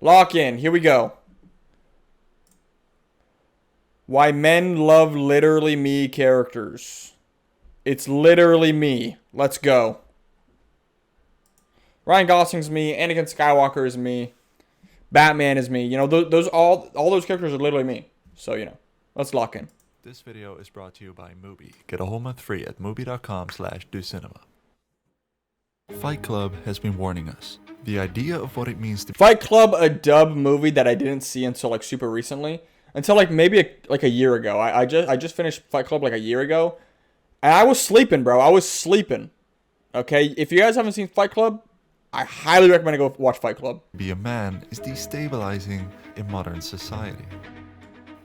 Lock in. Here we go. Why men love literally me characters. It's literally me. Let's go. Ryan Gosling's me. Anakin Skywalker is me. Batman is me. You know, those all those characters are literally me. So, you know, let's lock in. This video is brought to you by Mubi. Get a whole month free at mubi.com/docinema. Fight Club has been warning us. The idea of what it means to Fight Club, a dub movie that I didn't see until like super recently. Until like maybe a year ago. I just finished Fight Club like a year ago. And I was sleeping, bro. I was sleeping. Okay? If you guys haven't seen Fight Club, I highly recommend to go watch Fight Club. be a man is destabilizing in modern society.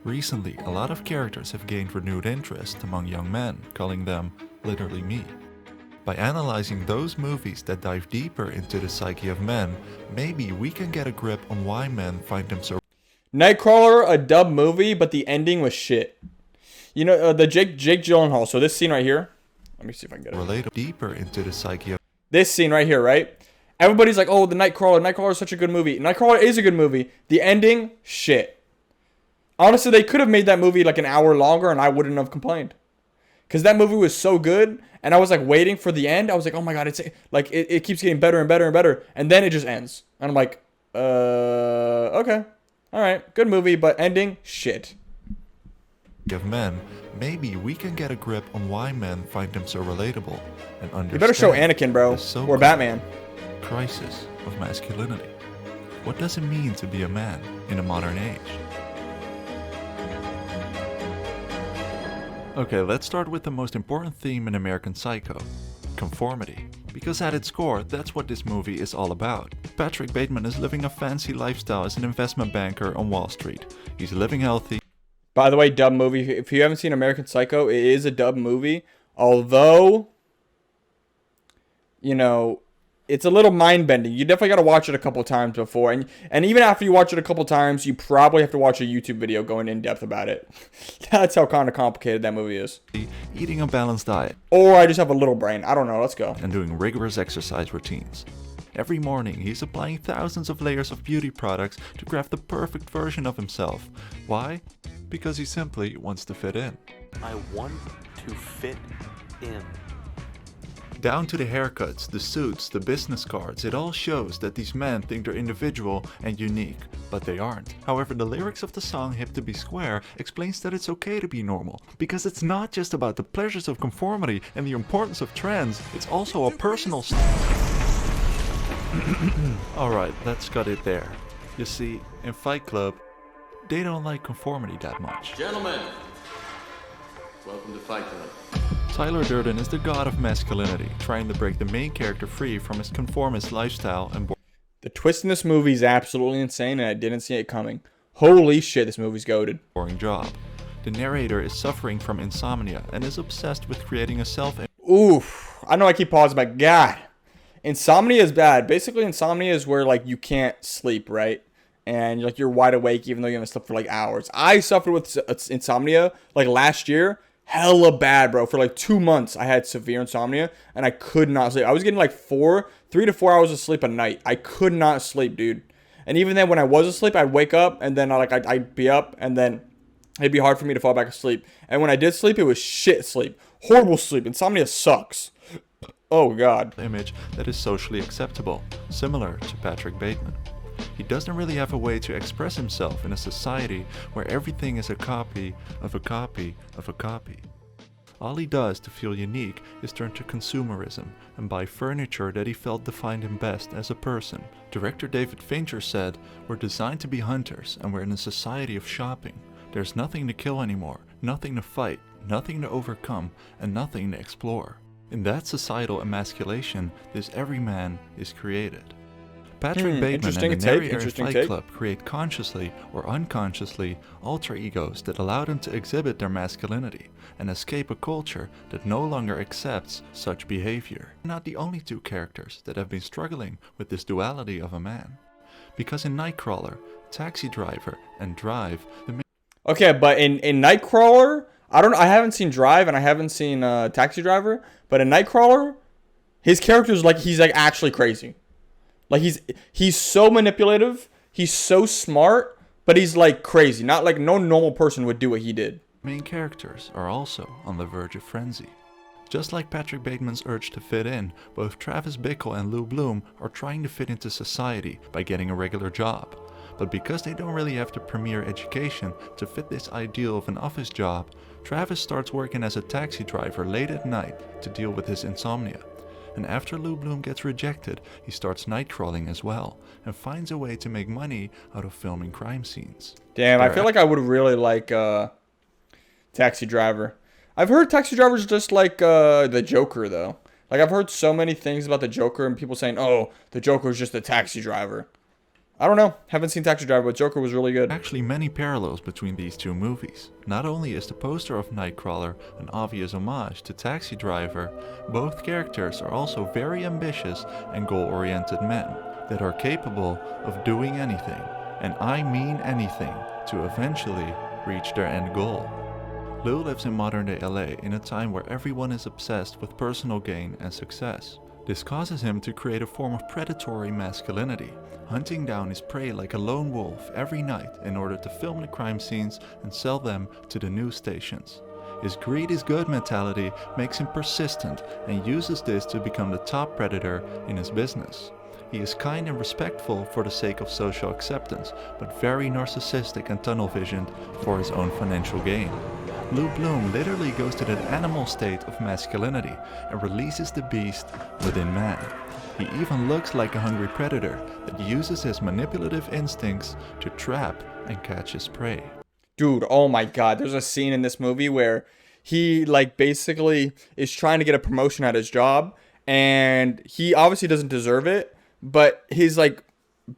Recently, a lot of characters have gained renewed interest among young men, calling them literally me. By analyzing those movies that dive deeper into the psyche of men, maybe we can get a grip on why men find them so Nightcrawler, a dub movie, but the ending was shit. You know, the Jake Gyllenhaal. So this scene right here. Let me see if I can get it. relate deeper into the psyche of This scene right here, right? Everybody's like, oh, the Nightcrawler. Nightcrawler is such a good movie. Nightcrawler is a good movie. The ending, shit. Honestly, they could have made that movie like an hour longer and I wouldn't have complained. Because that movie was so good. And I was like waiting for the end. I was like, oh my God, it's like it keeps getting better and better and better. And then it just ends. And I'm like, okay. All right. Good movie, but ending, shit. men, maybe we can get a grip on why men find them so relatable and understand. You better show Anakin, bro. the Or so-called Batman. crisis of masculinity. What does it mean to be a man in a modern age? Okay, let's start with the most important theme in American Psycho, conformity. Because at its core, that's what this movie is all about. Patrick Bateman is living a fancy lifestyle as an investment banker on Wall Street. He's living healthy. By the way, dub movie. If you haven't seen American Psycho, it is a dub movie. Although, you know, it's a little mind-bending. You definitely got to watch it a couple times before. And even after you watch it a couple times, you probably have to watch a YouTube video going in-depth about it. That's how kind of complicated that movie is. Eating a balanced diet, Or I just have a little brain. I don't know. Let's go. and doing rigorous exercise routines. Every morning, he's applying thousands of layers of beauty products to craft the perfect version of himself. Why? Because he simply wants to fit in. I want to fit in. Down to the haircuts, the suits, the business cards, it all shows that these men think they're individual and unique, but they aren't. However, the lyrics of the song Hip to Be Square explains that it's okay to be normal, because it's not just about the pleasures of conformity and the importance of trends, it's also a personal Alright, let's cut it there. You see, in Fight Club, they don't like conformity that much. Gentlemen, welcome to Fight Club. Tyler Durden is the god of masculinity, trying to break the main character free from his conformist lifestyle and The twist in this movie is absolutely insane, and I didn't see it coming. Holy shit, this movie's goated. boring job. The narrator is suffering from insomnia and is obsessed with creating a self-image Oof. I know I keep pausing, but God. Insomnia is bad. Basically, insomnia is where, like, you can't sleep, right? And, like, you're wide awake even though you haven't slept for, like, hours. I suffered with insomnia, like, last year. Hella bad, bro. For, like, 2 months, I had severe insomnia, and I could not sleep. I was getting, like, 3 to 4 hours of sleep a night. I could not sleep, dude. And even then, when I was asleep, I'd wake up, and then, I'd be up, and then it'd be hard for me to fall back asleep. And when I did sleep, it was shit sleep. Horrible sleep. Insomnia sucks. Oh, God. that is socially acceptable, similar to Patrick Bateman. He doesn't really have a way to express himself in a society where everything is a copy of a copy of a copy. All he does to feel unique is turn to consumerism and buy furniture that he felt defined him best as a person. Director David Fincher said, "We're designed to be hunters and we're in a society of shopping. There's nothing to kill anymore, nothing to fight, nothing to overcome, and nothing to explore." In that societal emasculation, this everyman is created. Patrick Bateman and the narrator in Fight Club create consciously or unconsciously alter egos that allow them to exhibit their masculinity and escape a culture that no longer accepts such behavior. They're not the only two characters that have been struggling with this duality of a man. Because in Nightcrawler, Taxi Driver, and Drive, the Okay, but in Nightcrawler, I haven't seen Drive and I haven't seen Taxi Driver, but in Nightcrawler, his character's like, he's like actually crazy. Like he's so manipulative. he's so smart, but he's like crazy. Not like no normal person would do what he did. Main characters are also on the verge of frenzy. Just like Patrick Bateman's urge to fit in, both Travis Bickle and Lou Bloom are trying to fit into society by getting a regular job. But because they don't really have the premier education to fit this ideal of an office job, Travis starts working as a taxi driver late at night to deal with his insomnia. And after Lou Bloom gets rejected, he starts night crawling as well, and finds a way to make money out of filming crime scenes. Damn, I feel like I would really like Taxi Driver. I've heard Taxi Driver's just like the Joker, though. Like, I've heard so many things about the Joker and people saying, oh, the Joker's just a taxi driver. I don't know. Haven't seen Taxi Driver, but Joker was really good. Actually, many parallels between these two movies. Not only is the poster of Nightcrawler an obvious homage to Taxi Driver, both characters are also very ambitious and goal-oriented men that are capable of doing anything, and I mean anything, to eventually reach their end goal. Lou lives in modern-day LA in a time where everyone is obsessed with personal gain and success. This causes him to create a form of predatory masculinity, hunting down his prey like a lone wolf every night in order to film the crime scenes and sell them to the news stations. His greed is good mentality makes him persistent and uses this to become the top predator in his business. He is kind and respectful for the sake of social acceptance, but very narcissistic and tunnel-visioned for his own financial gain. Lou Bloom literally goes to that animal state of masculinity and releases the beast within man. He even looks like a hungry predator that uses his manipulative instincts to trap and catch his prey. Dude, oh my god, there's a scene in this movie where he like basically is trying to get a promotion at his job, and he obviously doesn't deserve it, but his like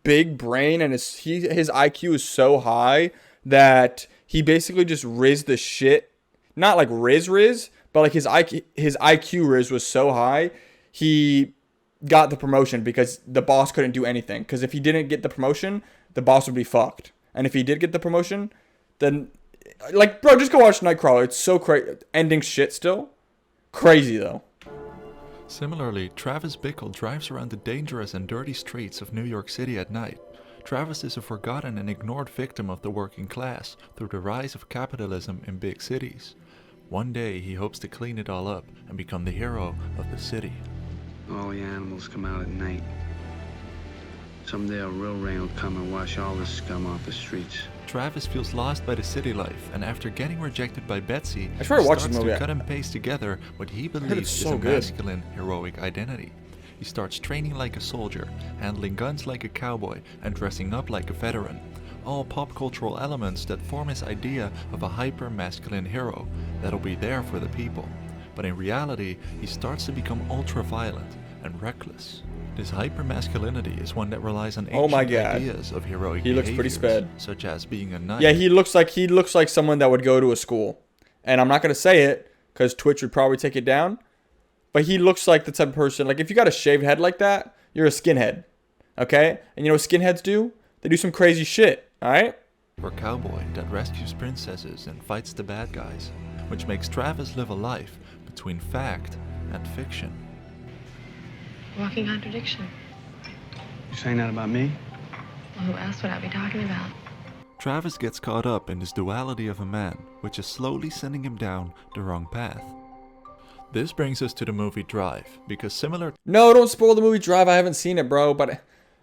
big brain and his IQ is so high that he basically just riz the shit. Not like riz, but like his IQ riz was so high, he got the promotion because the boss couldn't do anything. Because if he didn't get the promotion, the boss would be fucked. And if he did get the promotion, then like, bro, just go watch Nightcrawler. It's so crazy. Ending shit still. Crazy though. Similarly, Travis Bickle drives around the dangerous and dirty streets of New York City at night. Travis is a forgotten and ignored victim of the working class through the rise of capitalism in big cities. One day he hopes to clean it all up and become the hero of the city. All the animals come out at night. Someday a real rain will come and wash all this scum off the streets. Travis feels lost by the city life, and after getting rejected by Betsy, I tried to watch starts this movie. to cut and paste together what he believes so is a good. masculine, heroic identity. He starts training like a soldier, handling guns like a cowboy, and dressing up like a veteran. All pop cultural elements that form his idea of a hyper-masculine hero that'll be there for the people. But in reality, he starts to become ultra-violent and reckless. This hyper-masculinity is one that relies on Oh my ancient God. ideas of heroic He looks pretty behaviors, sped. such as being a knight. Yeah, he looks like someone that would go to a school. And I'm not gonna say it because Twitch would probably take it down. But he looks like the type of person, like if you got a shaved head like that, you're a skinhead. Okay? And you know what skinheads do? They do some crazy shit. Alright? or cowboy that rescues princesses and fights the bad guys, which makes Travis live a life between fact and fiction. Walking contradiction. You saying that about me? Well, who else would I be talking about? Travis gets caught up in this duality of a man, which is slowly sending him down the wrong path. This brings us to the movie Drive, because similar No, don't spoil the movie Drive. I haven't seen it, bro. But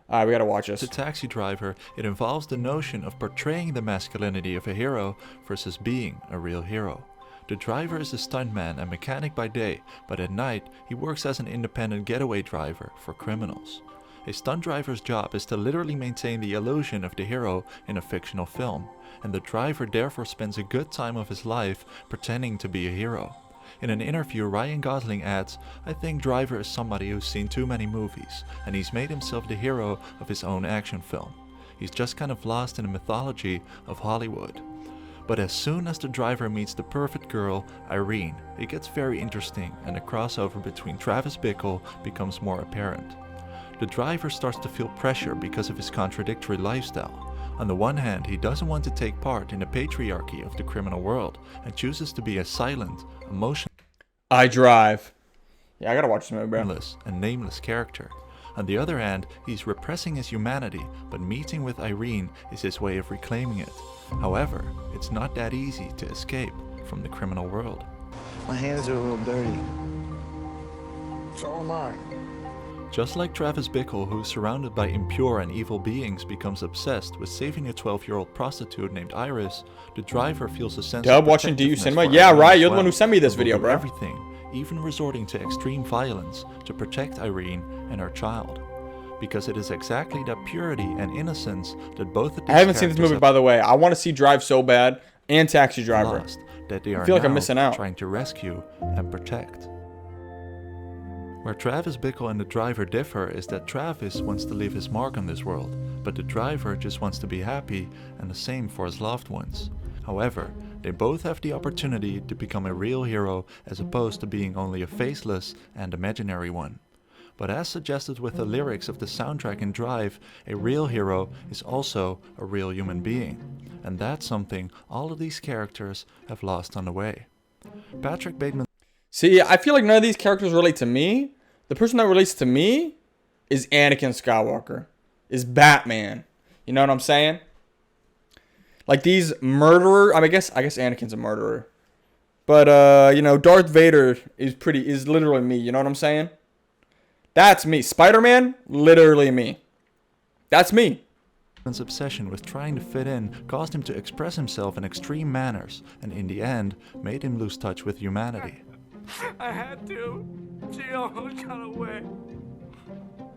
alright, we gotta watch this. to Taxi Driver, it involves the notion of portraying the masculinity of a hero versus being a real hero. The driver is a stuntman and mechanic by day, but at night he works as an independent getaway driver for criminals. A stunt driver's job is to literally maintain the illusion of the hero in a fictional film, and the driver therefore spends a good time of his life pretending to be a hero. In an interview, Ryan Gosling adds, "I think Driver is somebody who's seen too many movies, and he's made himself the hero of his own action film. He's just kind of lost in the mythology of Hollywood." But as soon as the driver meets the perfect girl, Irene, it gets very interesting and the crossover between Travis Bickle becomes more apparent. The driver starts to feel pressure because of his contradictory lifestyle. On the one hand, he doesn't want to take part in the patriarchy of the criminal world and chooses to be a silent, I Drive. Yeah, I gotta watch this movie, bro. emotionless, and nameless character. On the other hand, he's repressing his humanity, but meeting with Irene is his way of reclaiming it. However, it's not that easy to escape from the criminal world. My hands are a little dirty. So am I. Just like Travis Bickle, who is surrounded by impure and evil beings, becomes obsessed with saving a 12-year-old prostitute named Iris, the driver feels a sense Dub of watching DU protectiveness Cinema? for Yeah, Irene right. as You're the one well, who sent me this and will video, do bro. everything, even resorting to extreme violence to protect Irene and her child. Because it is exactly that purity and innocence that both of these I haven't seen this characters movie, have by the way. I want to see Drive so bad, and Taxi Driver. lost, that they are feel like I'm now missing out. trying to rescue and protect. Where Travis Bickle and the driver differ is that Travis wants to leave his mark on this world, but the driver just wants to be happy, and the same for his loved ones. However, they both have the opportunity to become a real hero as opposed to being only a faceless and imaginary one. But as suggested with the lyrics of the soundtrack in Drive, a real hero is also a real human being. And that's something all of these characters have lost on the way. Patrick Bateman. See, I feel like none of these characters relate to me. The person that relates to me is Anakin Skywalker, is Batman. You know what I'm saying? Like these murderer. I guess Anakin's a murderer, but Darth Vader is literally me. You know what I'm saying? That's me. Spider-Man, literally me. That's me. His obsession with trying to fit in caused him to express himself in extreme manners, and in the end, made him lose touch with humanity. I had to. She almost got away.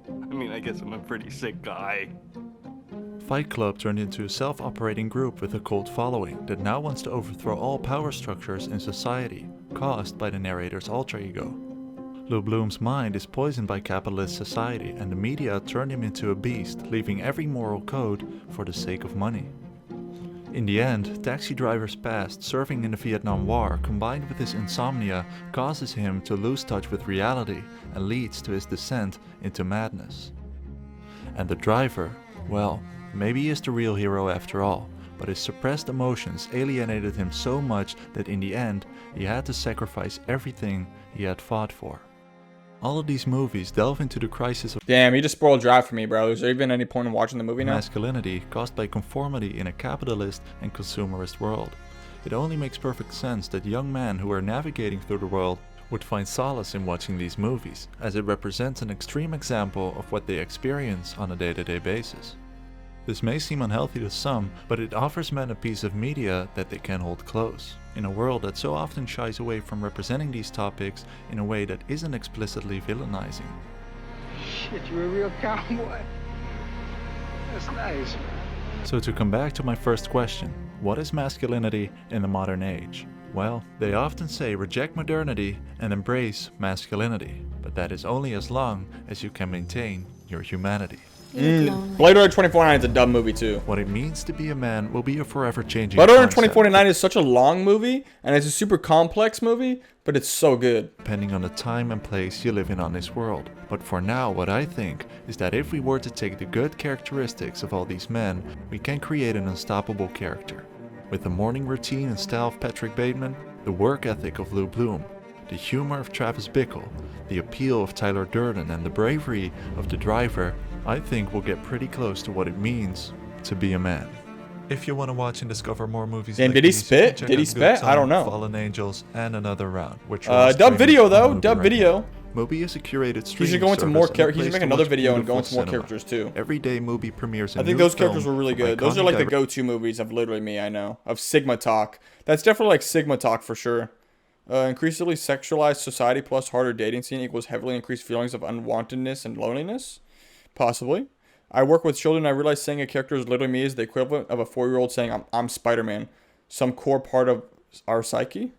I mean, I guess I'm a pretty sick guy. Fight Club turned into a self-operating group with a cult following that now wants to overthrow all power structures in society, caused by the narrator's alter ego. Lou Bloom's mind is poisoned by capitalist society, and the media turned him into a beast, leaving every moral code for the sake of money. In the end, Taxi Driver's past serving in the Vietnam War combined with his insomnia causes him to lose touch with reality and leads to his descent into madness. And the driver, well, maybe he is the real hero after all, but his suppressed emotions alienated him so much that in the end he had to sacrifice everything he had fought for. All of these movies delve into the crisis of Damn, you just spoiled Drive for me, bro. Is there even any point in watching the movie now? masculinity caused by conformity in a capitalist and consumerist world. It only makes perfect sense that young men who are navigating through the world would find solace in watching these movies, as it represents an extreme example of what they experience on a day-to-day basis. This may seem unhealthy to some, but it offers men a piece of media that they can hold close, in a world that so often shies away from representing these topics in a way that isn't explicitly villainizing. Shit, you're a real cowboy. That's nice, man. So to come back to my first question, what is masculinity in the modern age? Well, they often say reject modernity and embrace masculinity, but that is only as long as you can maintain your humanity. Blade Runner 2049 is a dumb movie too. What it means to be a man will be a forever changing Blade Runner concept, 2049 is such a long movie, and it's a super complex movie, but it's so good. depending on the time and place you live in on this world. But for now, what I think is that if we were to take the good characteristics of all these men, we can create an unstoppable character. With the morning routine and style of Patrick Bateman, the work ethic of Lou Bloom, the humor of Travis Bickle, the appeal of Tyler Durden, and the bravery of the driver, I think we'll get pretty close to what it means to be a man. If you want to watch and discover more movies Damn, like did he these, spit? check Did he out spit? Good I don't Time, know. Fallen Angels, and Another Round, which are Dub streaming video on though, Mubi dub right video. now. Mubi is a curated He streaming should go into more service and a characters. He place should make to another watch video and go beautiful into more cinema. characters too. Every day Mubi premieres a I think new those film characters were really from good. Those are iconic like the direct- go-to movies of literally me, I know. Of Sigma Talk. That's definitely like Sigma Talk for sure. Increasingly sexualized society plus harder dating scene equals heavily increased feelings of unwantedness and loneliness? Possibly. I work with children. I realize saying a character is literally me is the equivalent of a 4-year-old saying I'm Spider-Man. Some core part of our psyche.